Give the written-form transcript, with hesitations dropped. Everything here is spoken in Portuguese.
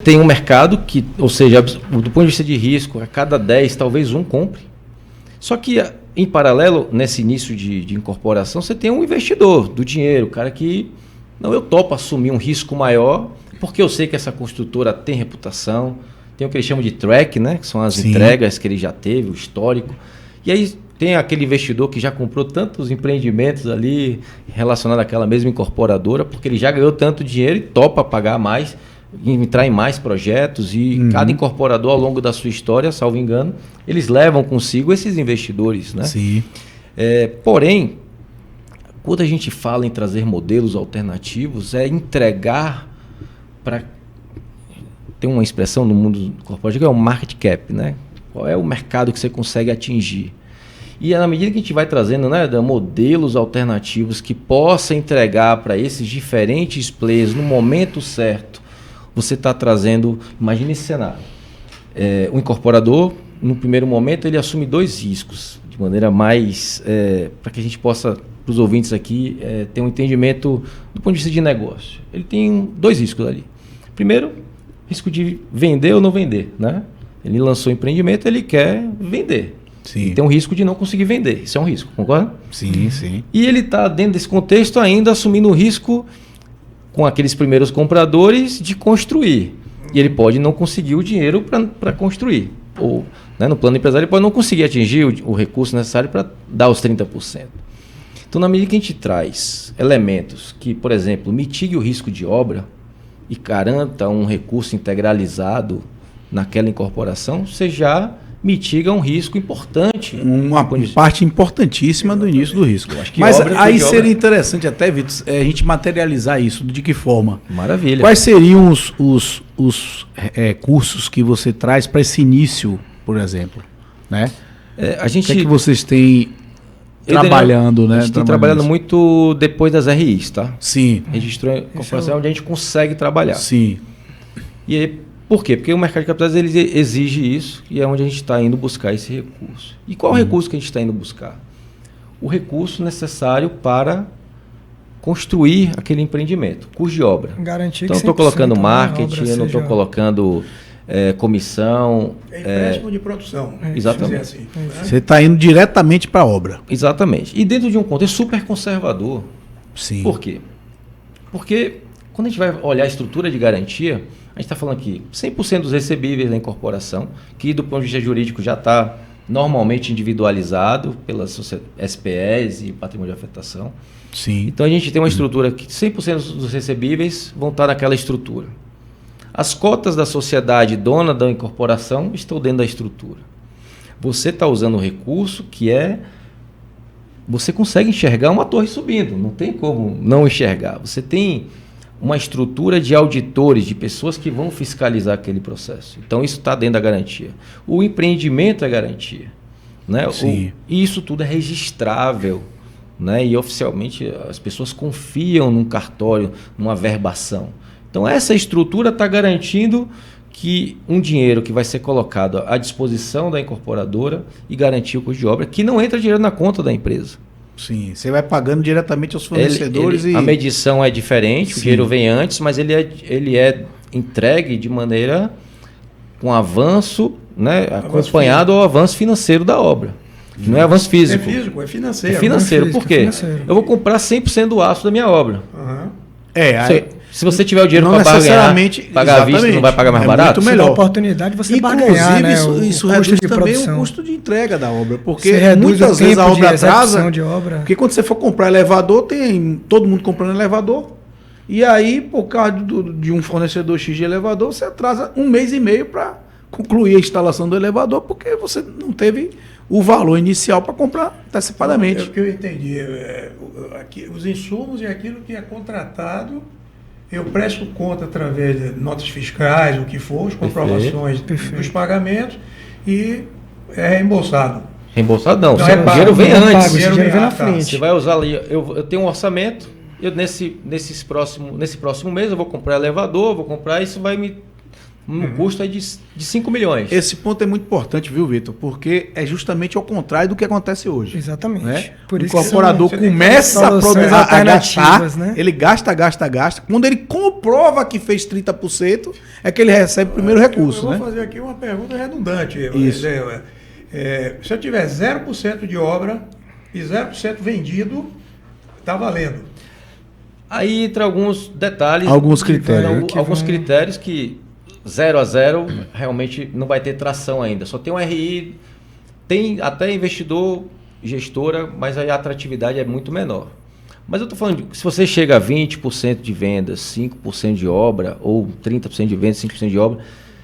tem um mercado que, ou seja, do ponto de vista de risco, a cada 10, talvez um compre. Só que, em paralelo, nesse início de incorporação, você tem um investidor do dinheiro, o cara que, não, eu topo assumir um risco maior, porque eu sei que essa construtora tem reputação, tem o que eles chamam de track, né? Que são as entregas que ele já teve, o histórico. E aí tem aquele investidor que já comprou tantos empreendimentos ali relacionados àquela mesma incorporadora, porque ele já ganhou tanto dinheiro e topa pagar mais, entrar em mais projetos. E cada incorporador, ao longo da sua história, salvo engano, eles levam consigo esses investidores, né? Sim. Porém, quando a gente fala em trazer modelos alternativos, é entregar para... Tem uma expressão no mundo corporativo que é o market cap, né? Qual é o mercado que você consegue atingir? E na medida que a gente vai trazendo, né, modelos alternativos que possa entregar para esses diferentes players no momento certo, você está trazendo... Imagine esse cenário. O incorporador, no primeiro momento, ele assume 2 riscos, de maneira mais... para que a gente possa, para os ouvintes aqui, ter um entendimento do ponto de vista de negócio. Ele tem 2 riscos ali. Primeiro, risco de vender ou não vender, né? Ele lançou o empreendimento, ele quer vender. Sim. E tem um risco de não conseguir vender. Isso é um risco, concorda? Sim, sim. E ele está, dentro desse contexto, ainda assumindo o risco com aqueles primeiros compradores de construir. E ele pode não conseguir o dinheiro para construir. Ou, né, no plano empresarial, ele pode não conseguir atingir o recurso necessário para dar os 30%. Então, na medida que a gente traz elementos que, por exemplo, mitigue o risco de obra e garanta um recurso integralizado naquela incorporação, você já mitiga um risco importante. Uma parte importantíssima do início do risco. Que mas aí seria interessante até, Vitor, a gente materializar isso. De que forma? Maravilha. Quais seriam os cursos que você traz para esse início, por exemplo? Né? A gente, o que é que vocês têm trabalhando, né? A gente tem trabalhado muito depois das RIs, tá? Sim. Registrou em corporação onde a gente consegue trabalhar. Sim. E aí, por quê? Porque o mercado de capitais ele exige isso e é onde a gente está indo buscar esse recurso. E qual o recurso que a gente está indo buscar? O recurso necessário para construir aquele empreendimento, custo de obra. Garantir então, eu que estou colocando marketing, eu não estou seja... colocando comissão. Empréstimo de produção. Exatamente. Assim, Você está indo diretamente para a obra. Exatamente. E dentro de um contexto super conservador. Sim. Por quê? Porque quando a gente vai olhar a estrutura de garantia, a gente está falando aqui 100% dos recebíveis da incorporação, que do ponto de vista jurídico já está normalmente individualizado pelas SPEs e patrimônio de afetação. Sim. Então a gente tem uma estrutura que 100% dos recebíveis vão estar naquela estrutura. As cotas da sociedade dona da incorporação estão dentro da estrutura. Você está usando o recurso que você consegue enxergar uma torre subindo, não tem como não enxergar. Você tem uma estrutura de auditores, de pessoas que vão fiscalizar aquele processo. Então, isso está dentro da garantia. O empreendimento é garantia. Né? Sim. E isso tudo é registrável. Né? E, oficialmente, as pessoas confiam num cartório, numa verbação. Então, essa estrutura está garantindo que um dinheiro que vai ser colocado à disposição da incorporadora e garantir o custo de obra, que não entra dinheiro na conta da empresa. Sim, você vai pagando diretamente aos fornecedores. A medição é diferente, Sim. O dinheiro vem antes, mas ele é entregue de maneira com avanço, né, acompanhado ao avanço financeiro da obra. Não é avanço físico. É físico, é financeiro. É financeiro, físico, por quê? é financeiro. Eu vou comprar 100% do aço da minha obra. Uhum. Se você tiver o dinheiro não para necessariamente pagar à vista, não vai pagar mais barato? Muito melhor. Se oportunidade, você Inclusive, barganhar, né, isso o reduz custo de também produção. o custo de entrega da obra. Porque Você reduz muitas o vezes a tempo de obra atrasa. execução de obra. Porque quando você for comprar elevador, tem todo mundo comprando elevador. E aí, por causa de um fornecedor X de elevador, você atrasa 1 mês e meio para concluir a instalação do elevador, porque você não teve o valor inicial para comprar antecipadamente. O que eu entendi, os insumos e aquilo que é contratado, eu presto conta através de notas fiscais, o que for, as comprovações dos pagamentos e é reembolsado. Reembolsado não, Não, o dinheiro vem antes. O dinheiro vem na frente. Você vai usar ali, eu tenho um orçamento, nesse próximo mês eu vou comprar elevador, vou comprar, isso vai me no custo é de 5 milhões. Esse ponto é muito importante, viu, Vitor? Porque é justamente ao contrário do que acontece hoje. Exatamente. Né? Por O isso que incorporador são começa a soluções gastar, alternativas, né? ele gasta. Quando ele comprova que fez 30%, é que ele recebe o primeiro recurso. Eu né? vou fazer aqui uma pergunta redundante. Isso. Se eu tiver 0% de obra e 0% vendido, está valendo. Aí entra alguns detalhes. Alguns critérios. Alguns critérios que 0 a 0 realmente não vai ter tração ainda. Só tem um RI, tem até investidor, gestora, mas aí a atratividade é muito menor. Mas eu estou falando, se você chega a 20% de vendas, 5% de obra, ou 30% de vendas, 5% de obra,